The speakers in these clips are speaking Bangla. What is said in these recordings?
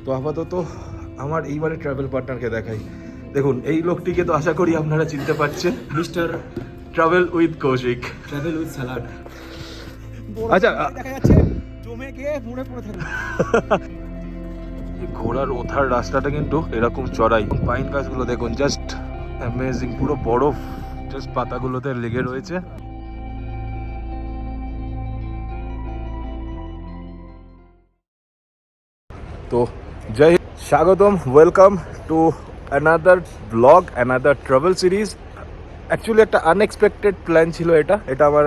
তো আপাতত আমার এইবারে ট্রাভেল পার্টনারকে দেখাই। দেখুন, এই লোকটিকে তো আশা করি আপনারা চিনতে পারছেন, mister travel with Kaushik. Travel with salad. আচ্ছা, দেখা যাচ্ছে জমে গিয়ে মনে পড়ে থাকে। ঘোড়ার ওঠার রাস্তাটা কিন্তু এরকম চড়াই। পাইন গাছগুলো দেখুন, জাস্ট অ্যামেজিং, পুরো বরফ জাস্ট পাতাগুলোতে লেগে রয়েছে। তো জয় হিন্দ, স্বাগতম, welcome to another blog, another travel series. Actually একটা আনএক্সপেক্টেড প্ল্যান ছিল এটা আমার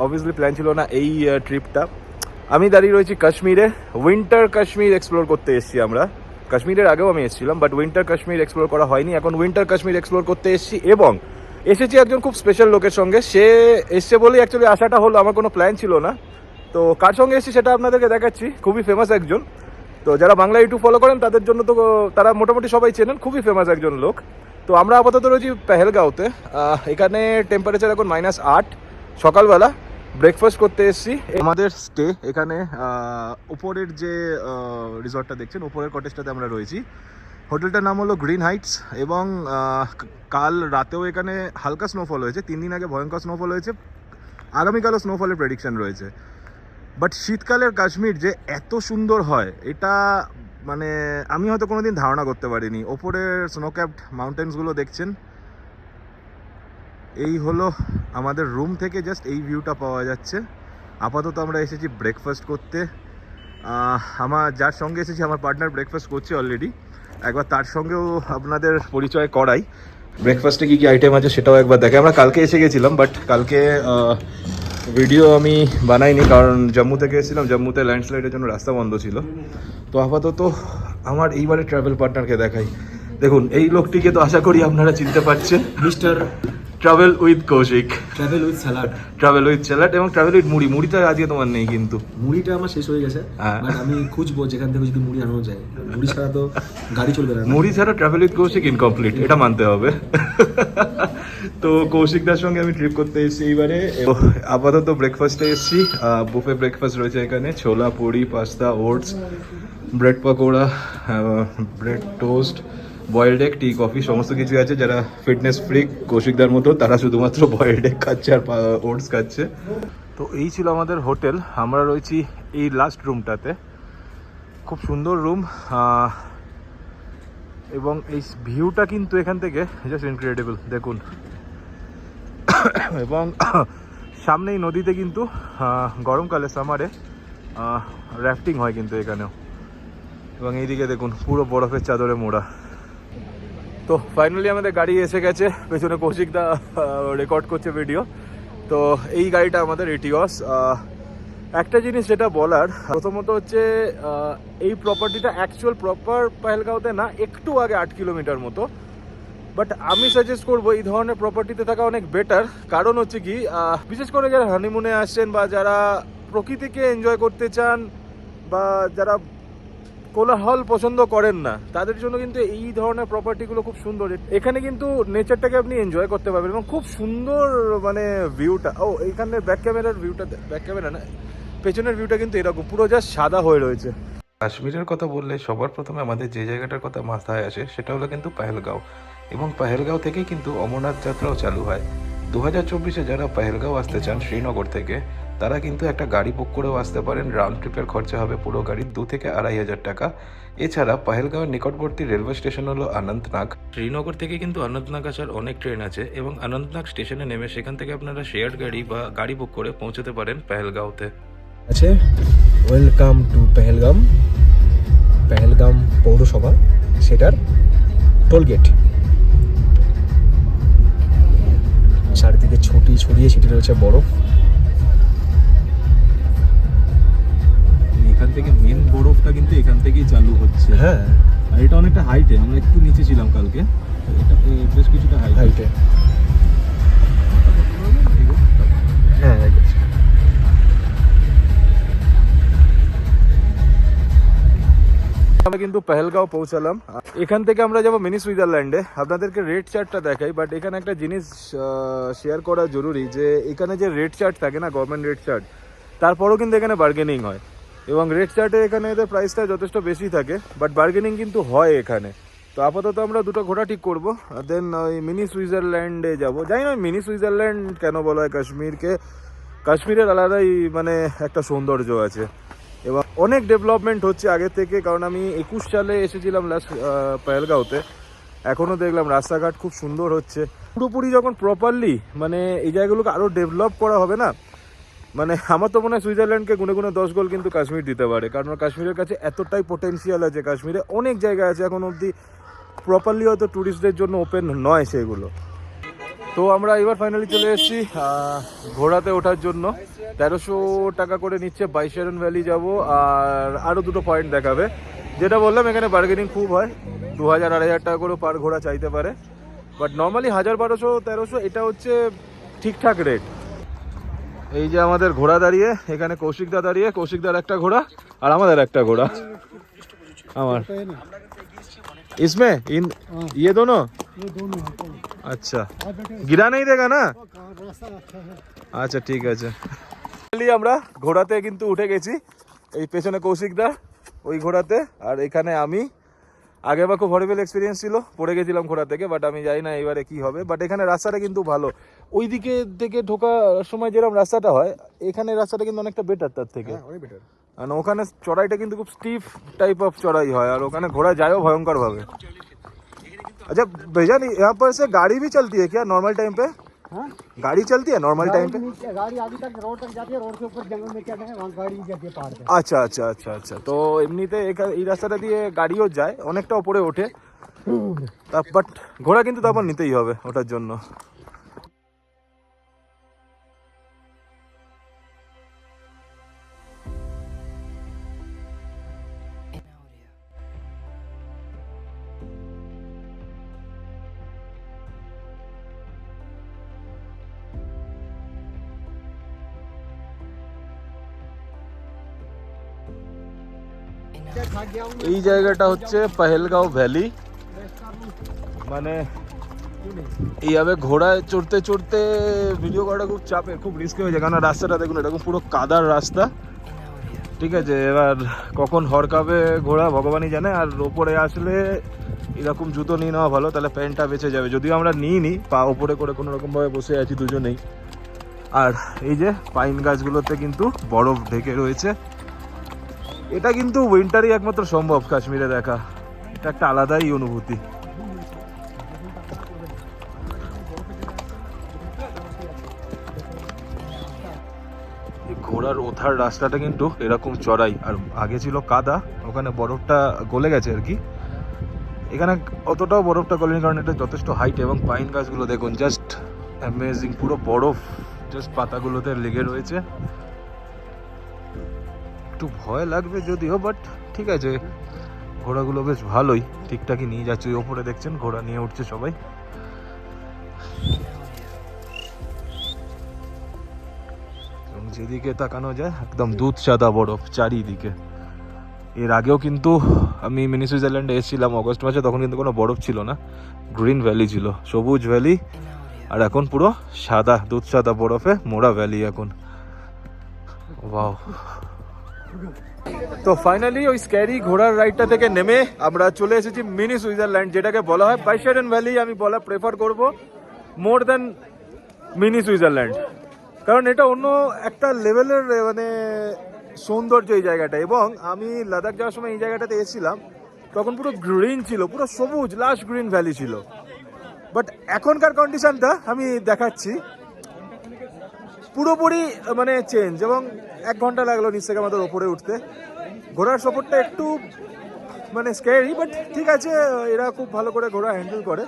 অবভিয়াসলি প্ল্যান ছিল না এই ট্রিপটা। আমি দাঁড়িয়ে রয়েছি কাশ্মীরে, উইন্টার কাশ্মীর এক্সপ্লোর করতে এসেছি আমরা। কাশ্মীরের আগেও আমি এসেছিলাম, বাট উইন্টার কাশ্মীর এক্সপ্লোর করা হয়নি। এখন উইন্টার কাশ্মীর এক্সপ্লোর করতে এসেছি এবং এসেছি একজন খুব স্পেশাল লোকের সঙ্গে। সে এসছে বলেই অ্যাকচুয়ালি আসাটা হলো, আমার কোনো প্ল্যান ছিল না। তো কার সঙ্গে এসেছি সেটা আপনাদেরকে দেখাচ্ছি। খুবই ফেমাস একজন, তো যারা বাংলা ইউটিউব ফলো করেন তাদের জন্য তো তারা মোটামুটি সবাই চেনেন, খুবই ফেমাস একজন লোক। তো আমরা আপাতত রয়েছি পেহেলগাঁওতে। এখানে টেম্পারেচার এখন -8, সকালবেলা ব্রেকফাস্ট করতে এসেছি। আমাদের স্টে এখানে উপরের যে রিসর্টটা দেখছেন, উপরের কটেজটাতে আমরা রয়েছি। হোটেলটার নাম হলো গ্রিন হাইটস এবং কাল রাতেও এখানে হালকা স্নোফল হয়েছে। 3 দিন আগে ভয়ঙ্কর স্নোফল হয়েছে, আগামীকালও স্নোফলের প্রেডিকশন রয়েছে। বাট শীতকালের কাশ্মীর যে এত সুন্দর হয়, এটা মানে আমি হয়তো কোনোদিন ধারণা করতে পারিনি। ওপরের স্নোক্যাপড মাউন্টেন্সগুলো দেখছেন, এই হলো আমাদের রুম থেকে জাস্ট এই ভিউটা পাওয়া যাচ্ছে। আপাতত আমরা এসেছি ব্রেকফাস্ট করতে। আমার যার সঙ্গে এসেছি, আমার পার্টনার ব্রেকফাস্ট করছে অলরেডি। একবার তার সঙ্গেও আপনাদের পরিচয় করাই। ব্রেকফাস্টে কী কী আইটেম আছে সেটাও একবার দেখে। আমরা কালকে এসে গেছিলাম, বাট কালকে ভিডিও আমি বানাইনি, কারণ জম্মু থেকে এসেছিলাম। জম্মুতে ল্যান্ডস্লাইডের জন্য রাস্তা বন্ধ ছিল। তো আপাতত আমার এইবারে ট্রাভেল পার্টনারকে দেখাই। দেখুন, এই লোকটিকে তো আশা করি আপনারা চিনতে পারছেন, mister travel with Kaushik. Travel with salad. Travel with salad এবং ট্রাভেল উইথ মুড়ি। মুড়িটা আজকে তোমার নেই কিন্তু। মুড়িটা আমার শেষ হয়ে গেছে, হ্যাঁ। বাট আমি খুঁজবো যেখান থেকে যদি মুড়ি আনানো যায়। মুড়ি ছাড়া তো গাড়ি চলবে না। মুড়ি ছাড়া ট্রাভেল উইথ কৌশিক ইনকমপ্লিট, এটা মানতে হবে। তো কৌশিকদার সঙ্গে আমি ট্রিপ করতে এসেছি এইবারে। আপাতত ব্রেকফাস্টে এসেছি। বুফে ব্রেকফাস্ট রয়েছে এখানে, ছোলা, puri, pasta, oats, bread pakora, bread toast, boiled egg, tea, coffee, সমস্ত কিছু আছে। যারা ফিটনেস ফ্রিক কৌশিকদার মতো, তারা শুধুমাত্র বয়েলড এগ খাচ্ছে আর ওটস খাচ্ছে। তো এই ছিল আমাদের হোটেল। আমরা রয়েছি এই লাস্ট রুমটাতে, খুব সুন্দর রুম। এবং এই ভিউটা কিন্তু এখান থেকে জাস্ট ইনক্রেডিবল, দেখুন। এবং সামনেই নদীতে কিন্তু গরমকালে, সামারে র্যাফটিং হয় কিন্তু এখানেও। এবং এইদিকে দেখুন, পুরো বরফের চাদরে মোড়া। তো ফাইনালি আমাদের গাড়ি এসে গেছে। পেছনে কৌশিকদা রেকর্ড করছে ভিডিও। তো এই গাড়িটা আমাদের এটিওস। একটা জিনিস যেটা বলার, প্রথমত হচ্ছে এই প্রপার্টিটা অ্যাকচুয়াল প্রপার পেহেলগাঁওতে না, একটু আগে 8 কিলোমিটার মতো। বাট আমি সাজেস্ট করবো এই ধরনের প্রপার্টিতে থাকা অনেক বেটার। কারণ হচ্ছে কি, বিশেষ করে যারা হানিমুনে আসছেন বা যারা প্রকৃতিকে এনজয় করতে চান বা যারা কোলাহল পছন্দ করেন না, তাদের জন্য কিন্তু এই ধরনের প্রপার্টিগুলো খুব সুন্দর। এখানে কিন্তু নেচারটাকে আপনি এনজয় করতে পারবেন এবং খুব সুন্দর মানে ভিউটা। ও, এইখানে ব্যাক ক্যামেরার ভিউটা, ব্যাক ক্যামেরা না, পেছনের ভিউটা কিন্তু এরকম পুরো জাস্ট সাদা হয়ে রয়েছে। কাশ্মীরের কথা বললে সবার প্রথমে আমাদের যে জায়গাটার কথা মাথায় আসে সেটা হলো কিন্তু পেহেলগাঁও। এবং পেহেলগাঁও থেকেই কিন্তু অমরনাথ যাত্রাও চালু হয়। 2024-এ যারা পেহেলগাঁও আসতে চান শ্রীনগর থেকে, তারা কিন্তু একটা গাড়ি বুক করেও আসতে পারেন। রাউন্ড ট্রিপের খরচা হবে পুরো গাড়ির 2 থেকে 2,500 টাকা। এছাড়া পেহেলগাঁওয়ের নিকটবর্তী রেলওয়ে স্টেশন হলো অনন্তনাগ। শ্রীনগর থেকে কিন্তু অনন্তনাগ আসার অনেক ট্রেন আছে এবং অনন্তনাগ স্টেশনে নেমে সেখান থেকে আপনারা শেয়ার্ড গাড়ি বা গাড়ি বুক করে পৌঁছতে পারেন পেহেলগাঁওতে। আছে ওয়েলকাম টু পেহেলগাম, পেহেলগাম পৌরসভা, সেটার টোলগেট। চারিদিকে ছড়িয়ে ছিটিয়ে রয়েছে বরফ। এখান থেকে মেন বরফটা কিন্তু এখান থেকেই চালু হচ্ছে। হ্যাঁ, আর এটা অনেকটা হাইটে, আমরা একটু নিচে ছিলাম কালকে, এটা বেশ কিছুটা হাইটে। হ্যাঁ, আমরা কিন্তু পেহেলগাঁও পৌঁছালাম। এখান থেকে আমরা যাবো মিনি সুইজারল্যান্ডে। আপনাদেরকে রেট চার্টটা দেখাই, বাট এখানে একটা জিনিস শেয়ার করা জরুরি, যে এখানে যে রেট চার্ট থাকে না, গভর্নমেন্ট রেট চার্ট, তারপরেও কিন্তু এখানে বার্গেনিং হয়। এবং রেড চার্টে এখানে এদের প্রাইসটা যথেষ্ট বেশি থাকে, বাট বার্গেনিং কিন্তু হয় এখানে। তো আপাতত আমরা দুটো ঘোড়া ঠিক করবো, দেন ওই মিনি সুইজারল্যান্ডে যাব। জানি না মিনি সুইজারল্যান্ড কেন বলা হয় কাশ্মীরকে, কাশ্মীরের আলাদাই মানে একটা সৌন্দর্য আছে এবং অনেক ডেভেলপমেন্ট হচ্ছে আগে থেকে। কারণ আমি 21 সালে এসেছিলাম লাস্ট পেহেলগাঁওতে, এখনও দেখলাম রাস্তাঘাট খুব সুন্দর হচ্ছে। পুরোপুরি যখন প্রপারলি মানে এই জায়গাগুলোকে আরও ডেভেলপ করা হবে না, মানে আমার তো মনে হয় সুইজারল্যান্ডকে গুনে গুনে 10 গোল কিন্তু কাশ্মীর দিতে পারে। কারণ কাশ্মীরের কাছে এতটাই পোটেনশিয়াল আছে, কাশ্মীরে অনেক জায়গা আছে এখন অবধি প্রপারলি হয়তো ট্যুরিস্টদের জন্য ওপেন নয় সেগুলো। তো আমরা এবার ফাইনালি চলে এসেছি ঘোড়াতে ওঠার জন্য। 1300 টাকা করে নিচ্ছে, বাইশারন ভ্যালি যাব আর আরও দুটো পয়েন্ট দেখাবে। যেটা বললাম এখানে বার্গেনিং খুব হয়, 2000-2500 টাকা করে পার ঘোড়া চাইতে পারে, বাট নর্মালি 1000-1200-1300 এটা হচ্ছে ঠিকঠাক রেট। এই যে আমাদের ঘোড়া দাঁড়িয়ে, এখানে কৌশিকদা দাঁড়িয়ে, কৌশিকদার একটা ঘোড়া আর আমাদের একটা ঘোড়া। আমার इसमें इन ये दोनों अच्छा गिरा नहीं देगा ना? আচ্ছা ঠিক আছে। আমরা ঘোড়াতে কিন্তু উঠে গেছি, এই পেছনে কৌশিকদা ওই ঘোড়াতে, আর এখানে আমি। আগেরবার খুব হরিবল এক্সপিরিয়েন্স ছিল, পড়ে গেছিলাম ঘোড়া থেকে, বাট আমি জানি না এবারে কি হবে। বাট এখানে রাস্তাটা কিন্তু ভালো, ওই দিকে থেকে ঢোকার সময় যেরকম রাস্তাটা হয় এখানে রাস্তাটা কিন্তু অনেকটা বেটার তার থেকে। আর ওখানে চড়াইটা কিন্তু খুব স্টিফ টাইপ অফ চড়াই হয়, আর ওখানে ঘোড়া যায়ও ভয়ঙ্কর ভাবে। अच्छा भैया यहाँ पर से गाड़ी भी चलती है क्या नॉर्मल टाइम पे? हाँ? गाड़ी चलती है नॉर्मल टाइम पे? गाड़ी आगे तक रोड तक जाती है, रोड के ऊपर जंगल में क्या है वहाँ गाड़ी जाती है पहाड़ पे। আচ্ছা আচ্ছা আচ্ছা আচ্ছা। তো এমনিতে এই রাস্তাটা দিয়ে গাড়িও যায়, অনেকটা উপরে ওঠে, বাট ঘোড়া কিন্তু তারপর নিতেই হবে ওটার জন্য। এই জায়গাটা হচ্ছে পেহেলগাঁও ভ্যালি, মানে এইভাবে ঘোড়ায় চড়তে চড়তে ভিডিও করাটা খুব চাপের, খুব রিস্কি হয়ে যায়। কারণ রাস্তাটা দেখুন এরকম পুরো কাদার রাস্তা, ঠিক আছে। এবার কখন হরকাবে ঘোড়া ভগবানই জানে। আর ওপরে আসলে এরকম জুতো নিয়ে নেওয়া ভালো, তাহলে প্যান্টটা বেঁচে যাবে। যদিও আমরা নিইনি, পা ওপরে করে কোনো রকমভাবে বসে আছি দুজনেই। আর এই যে পাইন গাছগুলোতে কিন্তু বরফ ঢেকে রয়েছে, এটা কিন্তু উইন্টারই একমাত্র সম্ভব কাশ্মীরে দেখা, এটা একটা আলাদাই অনুভূতি। ঘোড়ার ওঠার রাস্তাটা কিন্তু এরকম চড়াই, আর আগে ছিল কাদা, ওখানে বরফটা গলে গেছে আর কি। এখানে অতটাও বরফটা গলেনি কারণ এটা যথেষ্ট হাইট, এবং পাইন গাছগুলো দেখুন জাস্ট অ্যামেজিং, পুরো বরফ জাস্ট পাতাগুলোতে লেগে রয়েছে। একটু ভয় লাগবে যদিও, বাট ঠিক আছে, ঘোড়াগুলো বেশ ভালোই ঠিকঠাকই নিয়ে যাচ্ছে। ওই ওপরে দেখছেন ঘোড়া নিয়ে উঠছে সবাই। এবং যেদিকে তাকানো যায় একদম দুধ সাদা বরফ চারিদিকে। এর আগেও কিন্তু আমি মিনি সুইজারল্যান্ডে এসেছিলাম অগস্ট মাসে, তখন কিন্তু কোনো বরফ ছিল না, গ্রিন ভ্যালি ছিল, সবুজ ভ্যালি। আর এখন পুরো সাদা দুধ সাদা বরফে মোড়া ভ্যালি এখন। ওয়াও। তো ফাইনালি ওই স্ক্যারি ঘোড়ার রাইডটা থেকে নেমে আমরা চলে এসেছি মিনি সুইজারল্যান্ড, যেটাকে বলা হয় বাইশারন ভ্যালি। আমি বলা প্রেফার করব মোর দ্যান মিনি সুইজারল্যান্ড, কারণ এটা অন্য একটা লেভেলের মানে সৌন্দর্য এই জায়গাটা। এবং আমি লাদাখ যাওয়ার সময় এই জায়গাটাতে এসেছিলাম, তখন পুরো গ্রিন ছিল, পুরো সবুজ লাশ গ্রিন ভ্যালি ছিল। বাট এখনকার কন্ডিশনটা আমি দেখাচ্ছি, পুরোপুরি মানে চেঞ্জ। এবং 1 ঘন্টা লাগলো নিচ থেকে আমাদের ওপরে উঠতে। ঘোড়ার সফরটা একটু মানে স্ক্যারি, বাট ঠিক আছে, এরা খুব ভালো করে ঘোড়া হ্যান্ডেল করে।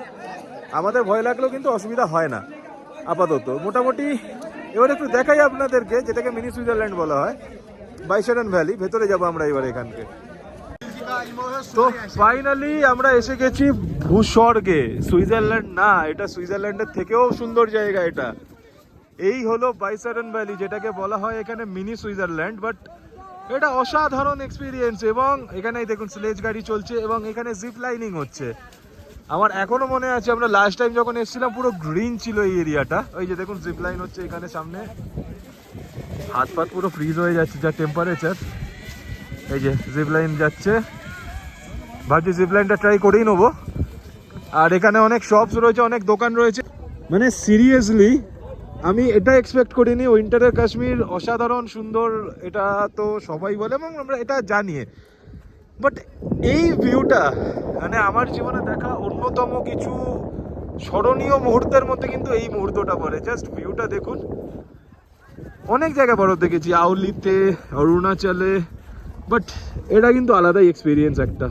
আমাদের ভয় লাগলেও কিন্তু অসুবিধা হয় না আপাতত মোটামুটি। এবার একটু দেখাই আপনাদেরকে, যেটাকে মিনি সুইজারল্যান্ড বলা হয়, বাইশারন ভ্যালি। ভেতরে যাবো আমরা এবার এখানকে। তো ফাইনালি আমরা এসে গেছি ভূস্বর্গে। সুইজারল্যান্ড না, এটা সুইজারল্যান্ডের থেকেও সুন্দর জায়গা এটা। এই হলো বাইশারন ভ্যালি, যেটাকে বলা হয় এখানে মিনি সুইজারল্যান্ড। বাট এটা অসাধারণ এক্সপিরিয়েন্স। এবং এখানে দেখুন স্লেজ গাড়ি চলছে, এবং এখানে জিপ লাইনিং হচ্ছে। আমার এখনো মনে আছে আমরা লাস্ট টাইম যখন এসেছিলাম পুরো গ্রিন ছিল এই এরিয়াটা। ওই যে দেখুন জিপ লাইন হচ্ছে এখানে সামনে, হাত পাত পুরো ফ্রিজ হয়ে যাচ্ছে যা টেম্পারেচার। এই যে জিপ লাইন যাচ্ছে, ভাবছি জিপ লাইনটা ট্রাই করেই নেবো। আর এখানে অনেক শপস রয়েছে, অনেক দোকান রয়েছে। মানে সিরিয়াসলি আমি এটা এক্সপেক্ট করিনি। উইন্টারের কাশ্মীর অসাধারণ সুন্দর, এটা তো সবাই বলে এবং আমরা এটা জানি, বাট এই ভিউটা মানে আমার জীবনে দেখা অন্যতম কিছু স্মরণীয় মুহূর্তের মধ্যে কিন্তু এই মুহূর্তটা পড়ে। জাস্ট ভিউটা দেখুন। অনেক জায়গায় বরফ দেখেছি, আউলিতে, অরুণাচলে, বাট এটা কিন্তু আলাদাই এক্সপিরিয়েন্স একটা।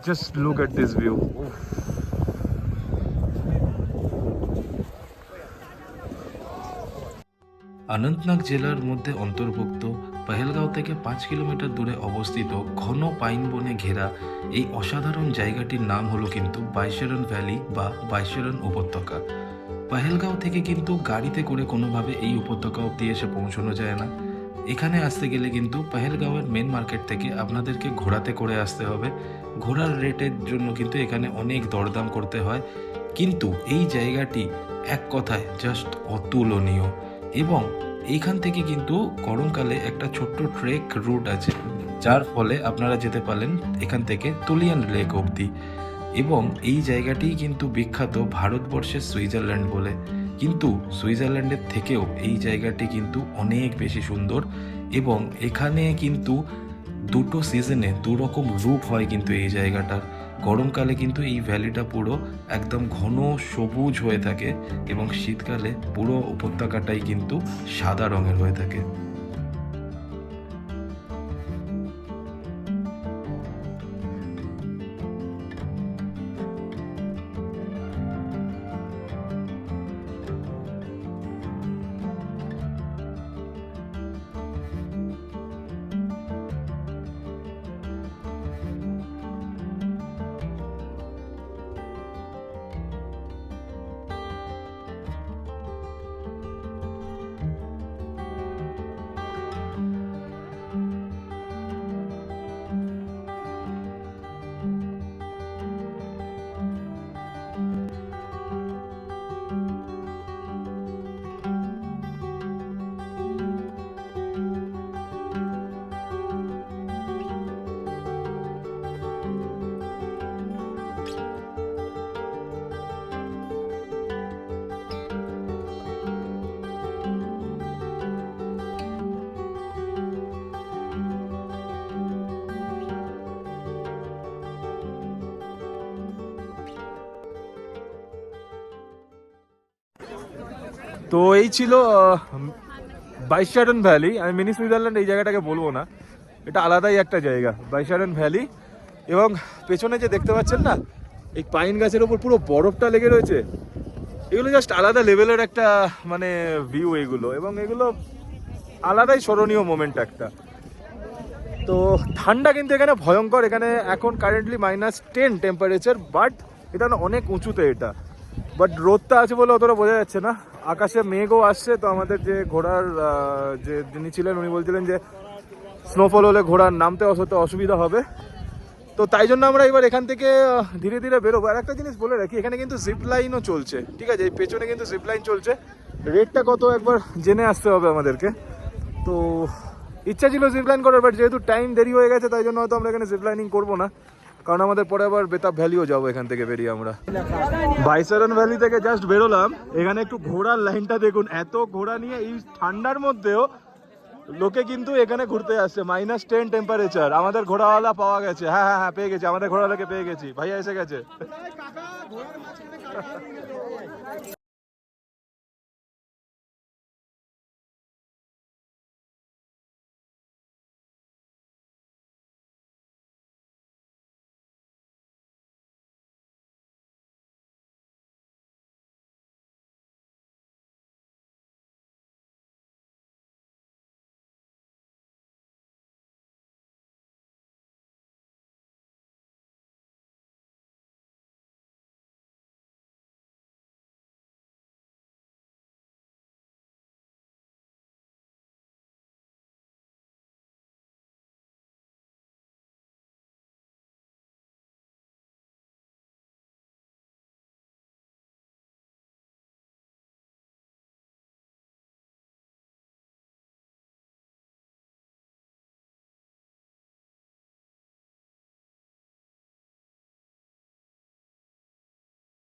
Just look at this view. Anantnag জেলার মধ্যে অন্তর্ভুক্ত পহেলগাঁও থেকে 5 কিলোমিটার দূরে অবস্থিত ঘন পাইন বনে ঘেরা এই অসাধারণ জায়গাটির নাম হলো কিন্তু বাইশারন ভ্যালি বা বাইশারন উপত্যকা। পহেলগাঁও থেকে কিন্তু গাড়িতে করে কোনোভাবে এই উপত্যকা অবধি এসে পৌঁছানো যায় না। এখানে আসতে গেলে কিন্তু পহেলগাঁওয়ের মেন মার্কেট থেকে আপনাদেরকে ঘোড়াতে করে আসতে হবে। ঘোড়ার রেটের জন্য কিন্তু এখানে অনেক দরদাম করতে হয়, কিন্তু এই জায়গাটি এক কথায় জাস্ট অতুলনীয়। এবং এইখান থেকে কিন্তু গরমকালে একটা ছোট্ট ট্রেক রুট আছে, যার ফলে আপনারা যেতে পারেন এখান থেকে তুলিয়ান লেক অবধি। এবং এই জায়গাটি কিন্তু বিখ্যাত ভারতবর্ষের সুইজারল্যান্ড বলে, কিন্তু সুইজারল্যান্ডের থেকেও এই জায়গাটি কিন্তু অনেক বেশি সুন্দর। এবং এখানে কিন্তু দুটো সিজনে দুরকম রূপ হয় কিন্তু এই জায়গাটার। গরমকালে কিন্তু এই ভ্যালিটা পুরো একদম ঘন সবুজ হয়ে থাকে এবং শীতকালে পুরো উপত্যকাটাই কিন্তু সাদা রঙের হয়ে থাকে। তো এই ছিল বাইশারন ভ্যালি। আমি মিনি সুইজারল্যান্ড এই জায়গাটাকে বলবো না, এটা আলাদাই একটা জায়গা বাইশারন ভ্যালি। এবং পেছনে যে দেখতে পাচ্ছেন না, এই পাইন গাছের ওপর পুরো বরফটা লেগে রয়েছে, এগুলো জাস্ট আলাদা লেভেলের একটা মানে ভিউ এগুলো। এবং এগুলো আলাদাই স্মরণীয় মোমেন্ট একটা। তো ঠান্ডা কিন্তু এখানে ভয়ঙ্কর। এখানে এখন কারেন্টলি -10 টেম্পারেচার, বাট এটা না অনেক উঁচুতে এটা। বাট রোদটা আছে বলে অতটা বোঝা যাচ্ছে না। আকাশে মেঘও আসছে। তো আমাদের যে ঘোড়ার যে যিনি ছিলেন উনি বলছিলেন যে স্নোফল হলে ঘোড়ার নামতে অসুবিধা হবে। তো তাই জন্য আমরা এবার এখান থেকে ধীরে ধীরে বেরোবো। আর একটা জিনিস বলে রাখি, এখানে কিন্তু জিপ লাইনও চলছে, ঠিক আছে? এই পেছনে কিন্তু জিপ লাইন চলছে। রেটটা কত একবার জেনে আসতে হবে আমাদেরকে। তো ইচ্ছা ছিল জিপ লাইন করার, বাট যেহেতু টাইম দেরি হয়ে গেছে তাই জন্য হয়তো আমরা এখানে জিপ লাইনিং করবো না, কারণ আমাদের পরে আবার বেতাব ভ্যালিও যাবো এখান থেকে বেরিয়ে আমরা। বাইসারন ভ্যালি থেকে জাস্ট বেরোলাম। এখানে একটু ঘোড়ার লাইনটা দেখুন, এত ঘোড়া নিয়ে এই ঠান্ডার মধ্যেও লোকে কিন্তু এখানে ঘুরতে আসছে। -10 টেম্পারেচার। আমাদের ঘোড়াওয়ালা পাওয়া গেছে। হ্যাঁ হ্যাঁ হ্যাঁ, পেয়ে গেছি, আমাদের ঘোড়াওয়ালাকে পেয়ে গেছি। ভাইয়া এসে গেছে।